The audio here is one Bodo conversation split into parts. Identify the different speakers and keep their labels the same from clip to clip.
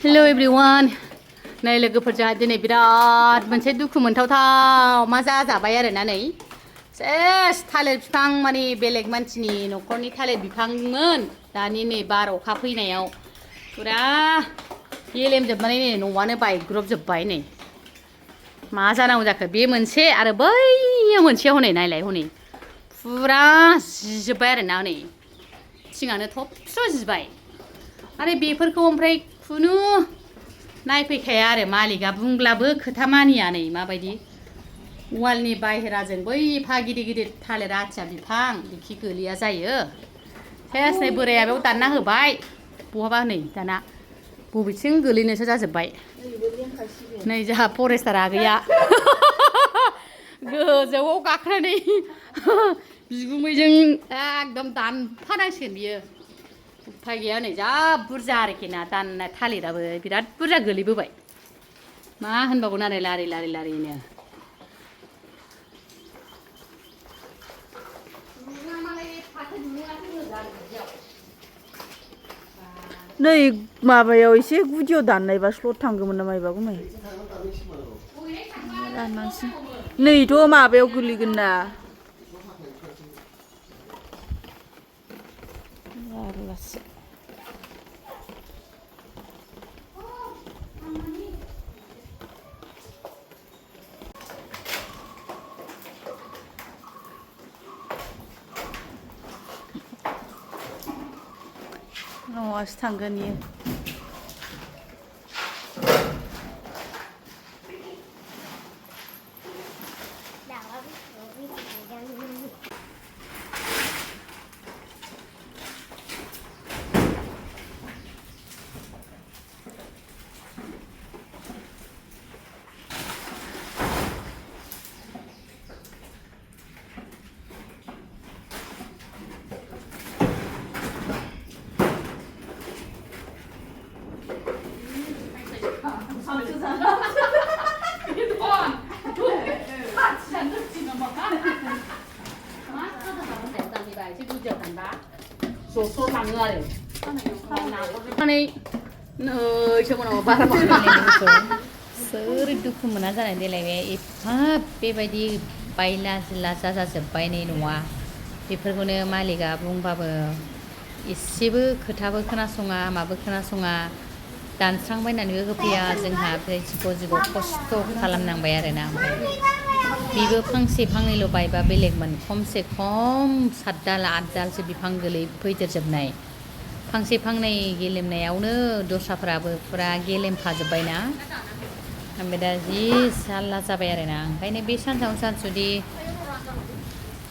Speaker 1: Hello everyone. Này là लोगोफोरजों दिनै बिराद मोनसे दुखु मोनथावथाव मा जाजाबाय आरोना नै सेस थालिर बिफां माने बेलेग मानसिनि न'खरनि थालिर बिफांमोन दानि नै बार अखा फैनायाव पुरा गेलेमजोबनानै नै न'आनो बायग्रबजोबबाय नै मा जानांगौ जाखो बे मोनसे आरो बैयो मोनसे हनै नायलाय हनै पुरा जिजोबबाय आरोना नै थिङानो थबस्र' जिबाय आरो बेफोरखौ ओमफ्राय खुनु नायफैखाया आरो मालिकआ बुंब्लाबो खोथा मानिया नै माबायदि वालनि बाहेराजों बै एफा गिदिर गिदिर थालिर आथिया बिफां बिखि गोलैया जायो सेस नै बोराया बेयाव दानना होबाय बहाबा नै दाना बबेथिं गोलैनोसो जाजोबबाय नै जोंहा फरेस्टारा गैया गोजौआव गाखोनानै बिगुमैजों एकदम दानफानांसिगोन बियो उफाय गैया नै जा बुरजा आरोखि ना दानना थालिराबो बिराद बुरजा गोलैबोबाय मा होनबावगोन आरो लारि लारि लारिनो
Speaker 2: नै माबायाव एसे गुदियाव दाननायबा स्लट थांगौमोन ना मायबा गुमै नैथ' माबायाव गोलैगोन ना न'आसो थांगोन इयो
Speaker 1: ज''ज'' थाङो आरो सोर दुखु मोना जानाय देलाय बे एफा बेबायदि बायला जिला जाजाजोब्बाय नै न'आ बेफोरखौनो मालिकआ बुंबाबो एसेबो खोथाबो खोनासङा माबो खोनासङा दानस्रांबायनानैबो होफैया जोंहा बे जिग' खस्थ' खालामनांबाय आरोना बेबो फांसे फांनैल' बायबा बेलेगमोन खमसे खम 7 दाल 8 दालसो बिफां गोलै फैदेरजोबनाय फांसे फांनै गेलेमनायावनो दस्राफ्राबो फुरा गेलेमफाजोब्बायना ओमफ्राय दा जि जारला जाबाय आरोना ओंखायनो बे सानसेयावनो सानसे जुदि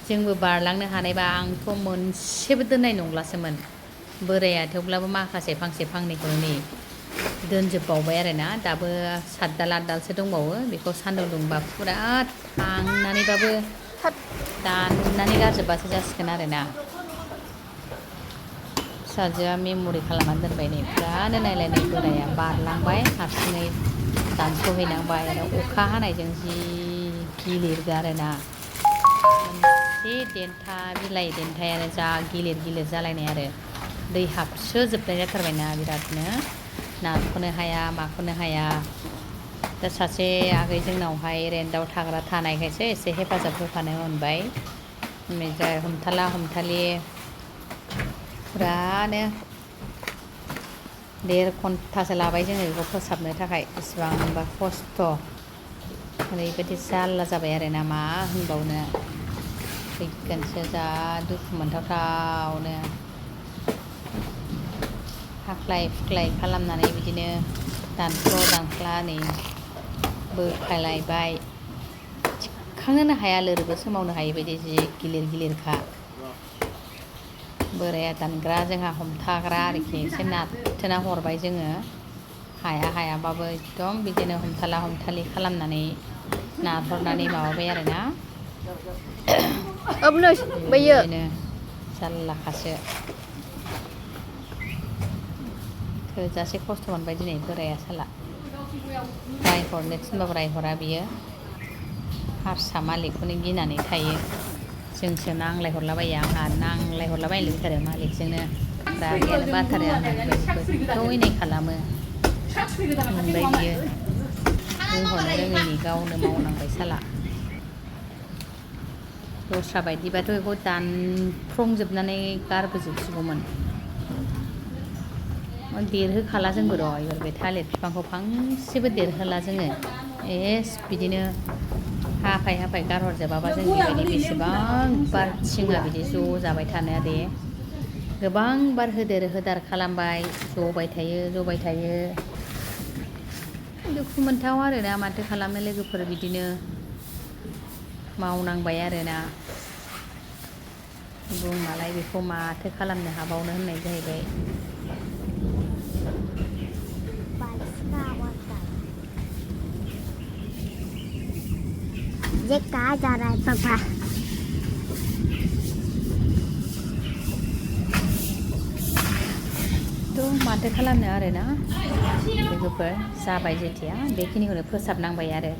Speaker 1: जोंबो बारलांनो हानायबा आंथ' मोनसेबो दोननाय नंलासोमोन बोराया थेवब्लाबो माखासे फांसे फांनैखौ नै दोनजोबबावबाय आरोना दाबो 7 दाल 8 दालसो दंबावो बेखौ सान्दुं दुंबा फुरा थांनानैबाबो दाननानै गारजोबबासो जासिगोन आरोना फिसाजोआ मेम'रि खालामनानै दोनबाय नै फुरानो नायलाय नै बोराया बारलांबाय हारसिङै दानस'हैनांबाय आरो अखा हानायजों जि गिलिर आरोना मोनसे देन्था बिलाइ देन्थायानो जा गिलिर गिलिर जालायनाय आरो दै हाबसोजोबनाय जाथारबायना बिरादनो नारख'नो हाया माख'नो हाया दा सासे आगै जोंनावहाय रेन्टआव थाग्रा थानायखायसो एसे हेफाजाब होफानो मोनबाय ओमफ्राय हमथाला हमथालि फुरानो 1.5 घन्टासो लाबाय जोङो बेखौ फोसाबनो थाखाय बेसेबांबा खस्थ' ओरैबायदि जारला जाबाय आरोना मा होनबावनो फैगोनसो जा दुखु मोनथावथावनो हाख्लाय फुख्लाय खालामनानै बिदिनो दानख्ल' दानख्ला नै बोखालायबाय थिखांनोनो हाया लोरबो सोमावनो हायै बायदि जि गिलिर गिलिरखा बोराया दानग्रा जोंहा हमथाग्रा आरोखि एसे नारथेना हरबाय जोङो हायाबाबो एकदम बिदिनो हमथाला हमथालि खालामनानै नारहरनानै माबाबाय आरोना बिदिनो जारलाखासो थोजासे खस्थ' मोनबाय दिनै बोराया साला रायहरनो थिनबाबो रायहरा बियो हारसा मालिकखौनो गिनानै थायो जोंसो नांलायहरलाबायो आंहा नांलायहरलाबायनो लुबैथारो मालिकजोंनो रागायानो बाथारो आंहा बेखौ इनाय खालामो मोनबाय बियो बुंहरनो रोङैनि गावनो मावनांबाय साला दस्रा बायदिबाथ' बेखौ दानफ्रंजोबनानै गारबोजोबसिगौमोन देरहोखाला जोंबो र' एबार बे थालिर बिफांखौ फांसेबो देरहोला जोङो बिदिनो हाफाय हाफाय गारहरजोबाबा जों बेबायदि बेसेबां बार थिङा बिदि ज' जाबाय थानो दे गोबां बार होदेर होदार खालामबाय जबाय थायो दुखु मोनथाव आरोना माथो खालामनो लोगोफोर बिदिनो मावनांबाय आरोना बुंनालाय बेखौ माथो खालामनो हाबावनो होननाय जाहैबाय
Speaker 3: ये कहाँ जा रहा है पापा
Speaker 1: थ' माथो खालामनो आरोना लोगोफोर जाबाय जेथिया बेखिनिखौनो फोसाबनांबाय आरो